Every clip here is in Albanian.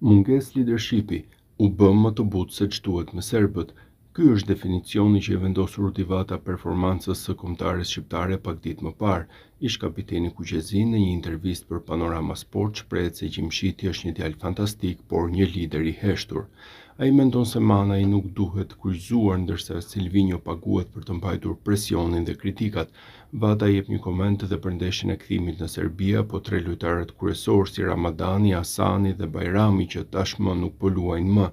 Munges leadershipi, u bë më të butë se ç'duhet me serbët. Ky është definicioni që e vendosur Rudi Vata performancës së kombëtares shqiptare pak ditë më parë. Ish kapiteni kuqezin në një intervistë për Panorama Sport shprehet se Gjimshiti është një djalë fantastik, por një lider i heshtur. Ai mendon se mana i nuk duhet kryqëzuar ndërsa Silvinho paguhet për të mbajtur presionin dhe kritikat. Vata jep një koment edhe për ndeshjen e kthimit në Serbia, po tre lojtarët kryesorë si Ramadani, Hasani dhe Bajrami që tashmë nuk po luajnë më.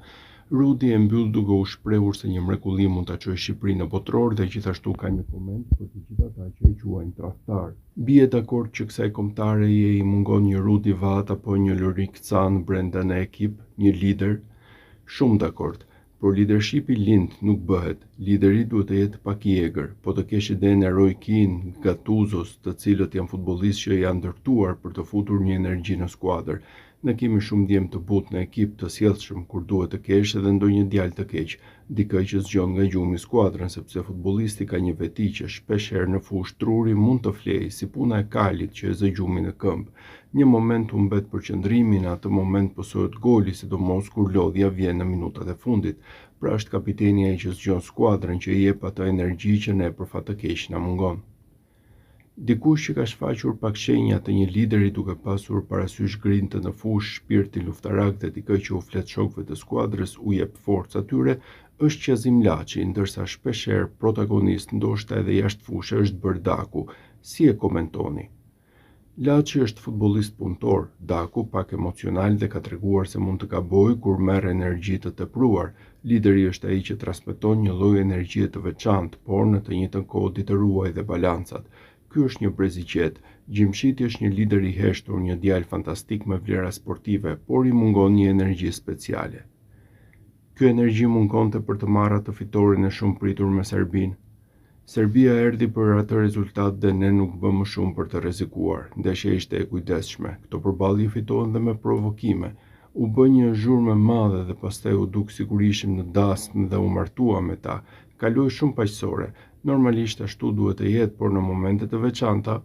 Rudi e mbyll duke u shprehur se një mrekulli mund ta çojë Shqipërinë në botror dhe gjithashtu ka një koment për të gjithë ata që e quajnë tradhtar. Bie dakord që kësaj kombëtare i mungon një Rudi Vata apo një Lorik Can brenda në ekip, një lider. Shumë dakord, por leadershipi lind nuk bëhet. Lideri duhet të jetë pak i egër, po të kesh idenë e Roy Keane, Gattusos, të cilët janë futbollistë që janë ndërtuar për të futur një energji në skuadër. Ne kemi shumë djem të butë në ekip, të sjellshëm kur duhet të kesh edhe ndonjë djalë të keq, dikë që zgjon nga gjumi skuadrën, sepse futbollisti ka një veti që shpeshherë në fushë truri mund të flejë, si puna e kalit që e zë gjumin në këmbë. Një moment humbet përqendrimi, në atë moment pësohet goli, sidomos kur lodhja vjen në minutat e fundit. Pra është kapiteni ai që zgjon skuadrën, që i jep atë energji që ne për fat të keq na mungon. Dikush që ka shfaqur pak shenja të një lideri duke pasur parasysh grinte në fushë, shpirtin luftarak dhe dikë që u flet shokëve të skuadrës, u jep forcë atyre, është Qazim Laçi, ndërsa shpeshherë protagonist ndoshta edhe jashtë fushë është Bërdaku. Si e komentoni? Laçi është futbollist punëtor, Daku pak emocional dhe ka treguar se mund të gabojë kur merr energji të tepruar. Lideri është ai që transmeton një lloj energjie të veçantë, por në të njëjtën kohë detyruaj dhe balancat. Ky është një brez i qetë. Gjimshiti është një lider i heshtur, një djalë fantastik me vlera sportive, por i mungon një energji speciale. Ky energji mungonte për të marrë atë fitoren e shumë pritur me Serbinë. Serbia erdhi për atë rezultat dhe ne nuk bëmë shumë për të rrezikuar. Ndeshja ishte e kujdesshme. Këto përballje fitohen dhe me provokime. U bë një zhurmë e madhe dhe pastaj u duk sikur ishim në dasmë dhe u martua me ta. Kaloi shumë paqësore. Normalisht ashtu duhet të jetë, por në momente të veçanta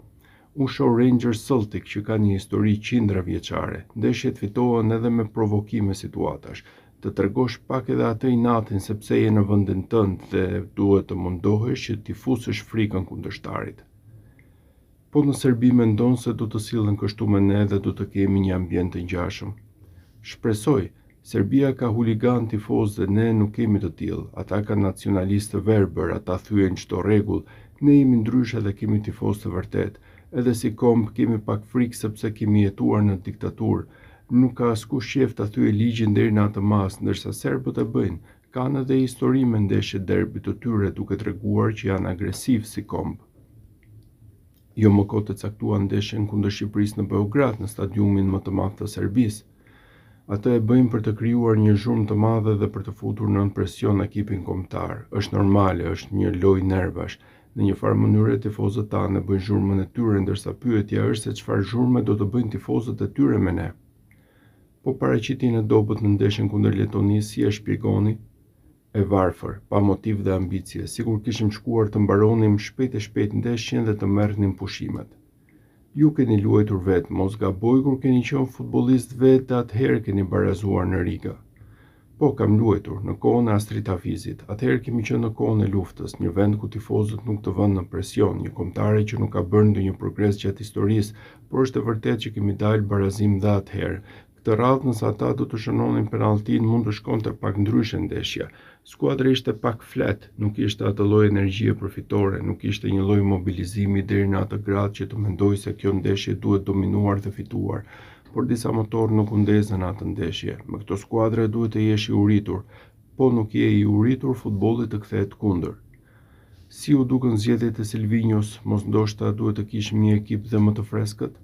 u shoh Rangers Celtic që ka një histori qindra vjeçare. Ndeshjet fitohen edhe me provokime situatash. Të tregosh pak edhe atë inatin sepse je në vendin tënd dhe duhet të mundohesh që t'i fusësh frikën kundërshtarit. Po në Serbi mendon se do të sillen kështu me ne dhe do të kemi një ambient të ngjashëm. Shpresoj. Serbia ka huligan tifoz dhe ne nuk kemi të tillë. Ata kanë nacionalistë verbër, ata thyen çdo rregull. Ne jemi ndryshe dhe kemi tifoz të vërtet. Edhe si komb kemi pak frikë sepse kemi jetuar në diktaturë. Nuk ka askush qef ta thyej ligjin deri në atë mas, ndërsa serbët e bëjnë. Kanë edhe histori me ndeshje derbi të tyre duke treguar që janë agresiv si komb. Jo më kohë të caktuar ndeshjen kundër Shqipërisë në Beograd, në stadiumin më të madh të Serbisë. Atë e bëjmë për të krijuar një zhurmë të madhe dhe për të futur nën presion ekipin kombëtar. Është normale, është një lojë nervash. Në një farë mënyrë tifozët tanë bëjnë zhurmën e tyre, ndërsa pyetja është se çfarë zhurme do të bëjnë tifozët e tyre me ne. Po paraqitjen e dobët në ndeshjen kundër Letonisë si e shpjegoni? E varfër, pa motiv dhe ambicie, sikur kishim shkuar të mbaronim shpejt e shpejt ndeshjen dhe të merrnim pushimet. Ju keni luajtur vetë, mos gaboj kur keni qenë futbollist vetë, atëherë keni barazuar në Riga. Po, kam luajtur, në kohën e Astrid Hafizit, atëherë kemi qenë në kohën e luftës, një vend ku tifozët nuk të vënë në presion, një kombëtare që nuk ka bërë ndonjë progres gjatë historisë, por është e vërtetë që kemi dalë barazim dhe atëherë. Këtë radhë nëse ata do të shënonin penalltin mund të shkonte pak ndryshe ndeshja. Skuadra ishte pak flet, nuk ishte atë lloj energjie përfitore, nuk ishte një lloj mobilizimi deri në atë grad që të mendoj se kjo ndeshje duhet dominuar dhe fituar, por disa motorë nuk u ndezën atë ndeshje. Me këto skuadra duhet të jesh i uritur, po nuk je i uritur, futbolli të kthehet kundër. Si u dukën zgjedhjet e Silvinhos, mos ndoshta duhet të kishim një ekip dhe më të freskët?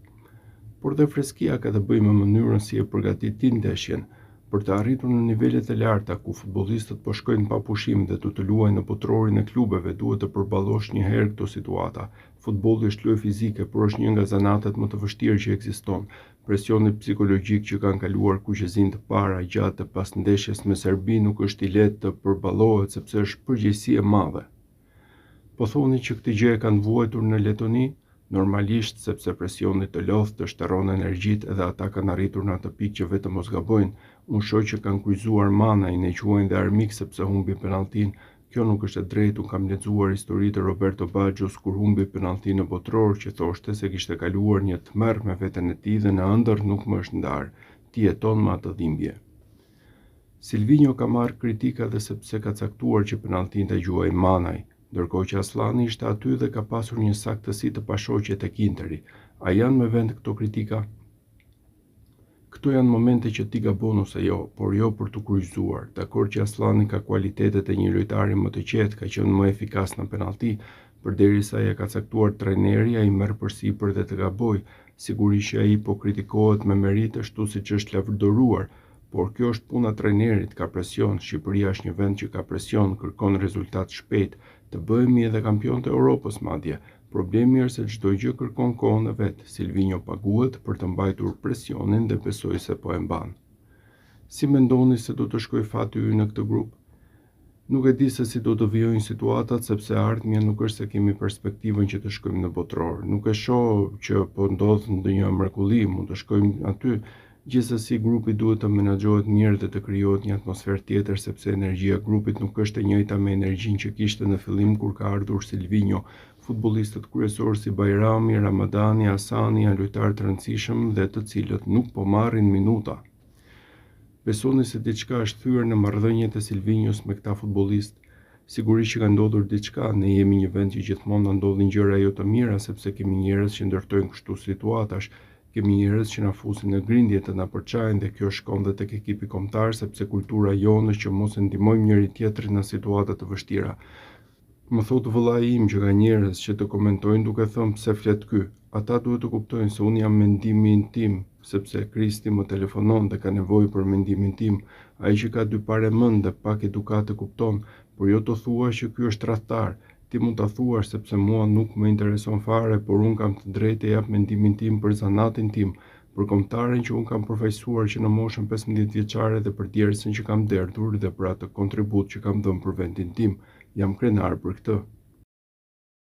Por dhe freskia ka të bëjë me mënyrën si e përgatit ti ndeshjen. Për të arritur në nivelet e larta ku futbollistët po shkojnë pa pushim dhe të luajnë në botrorin e klubeve, duhet të përballosh një herë këto situata. Futbolli është lojë fizike, por është një nga zanatet më të vështirë që ekziston. Presioni psikologjik që kanë kaluar kuqezin të para, gjatë e pas ndeshjes me Serbi nuk është i lehtë të përballohet sepse është përgjegjësi e madhe. Po thoni që këtë gjë e kanë vuajtur në Letoni? Normalisht, sepse presioni të lodhë të shtërron energjitë edhe ata kanë arritur në atë pikë që vetëm mos gabojnë, unë shoh që kanë kryqëzuar manajin e quajnë dhe armik sepse humbi penalltin. Kjo nuk është e drejtë, unë kam lexuar histori të Roberto Baggio's kur humbi penalltin në botror që thoshte se kishte kaluar një tmerr me veten e tij dhe në ëndër nuk më është ndarë. Ti jeton me atë dhimbje. Silvinho ka marrë kritika dhe sepse ka caktuar që penalltin ta gjuajë manaj, ndërkohë që Aslani ishte aty dhe ka pasur një saktësi të pashoqe tek Interi. A janë me vend këto kritika? Këto janë momente që ti gabon ose jo, por jo për të kryqëzuar. Dakor që Aslani ka kualitetet e një lojtari më të qetë, ka qenë më efikas në penallti, përderisa ja ka caktuar trajneri, ai merr përsipër dhe të gaboj. Sigurisht që ai po kritikohet me merit ashtu siç është lavdëruar, por kjo është puna trajnerit, ka presion. Shqipëria është një vend që ka presion, kërkon rezultat shpejt, të bëhemi edhe kampion të Europës madje. Problemi është se çdo gjë kërkon kohën e vet. Silvinho paguhet për të mbajtur presionin dhe besoj se po e mban. Si mendoni se do të shkojë fati ynë në këtë grup? Nuk e di se si do të vijojnë situatat sepse ardhmja nuk është se kemi perspektivën që të shkojmë në botror. Nuk e shoh që po ndodh ndonjë mrekulli, mund të shkojmë aty. Gjithsesi grupi duhet të menaxhohet mirë dhe të krijohet një atmosferë tjetër sepse energjia e grupit nuk është e njëjta me energjinë që kishte në fillim kur ka ardhur Silvinho. Futbollistët kryesorë si Bajrami, Ramadani, Hasani janë lojtarë të rëndësishëm dhe të cilët nuk po marrin minuta. Besoni se diçka është thyer në marrëdhëniet e Silvinhos me këta futbollistë? Sigurisht që ka ndodhur diçka, ne jemi një vend që gjithmonë na ndodhin gjëra jo të mira sepse kemi njerëz që ndërtojnë kështu situatash. Kemi njerëz që na fusin në grindje të na përçajnë dhe kjo shkon dhe tek ekipi kombëtar sepse kultura jonë është që mos e ndihmojmë njëri tjetrin në situata të vështira. Më thot vëllai im që ka njerëz që të komentojnë duke thënë pse flet ky. Ata duhet të kuptojnë se unë jam mendimin tim, sepse Kristi më telefonon dhe ka nevojë për mendimin tim. Ai që ka dy parë mend dhe pak edukat e kupton, por jo të thuash që ky është tradhtar. Ti mund ta thuash sepse mua nuk më intereson fare, por unë kam të drejtë të jap mendimin tim për zanatin tim, për kombëtaren që unë kam përfaqësuar që në moshën 15 vjeçare dhe për djersën që kam derdhur dhe për atë kontribut që kam dhënë për vendin tim. Jam krenar për këtë.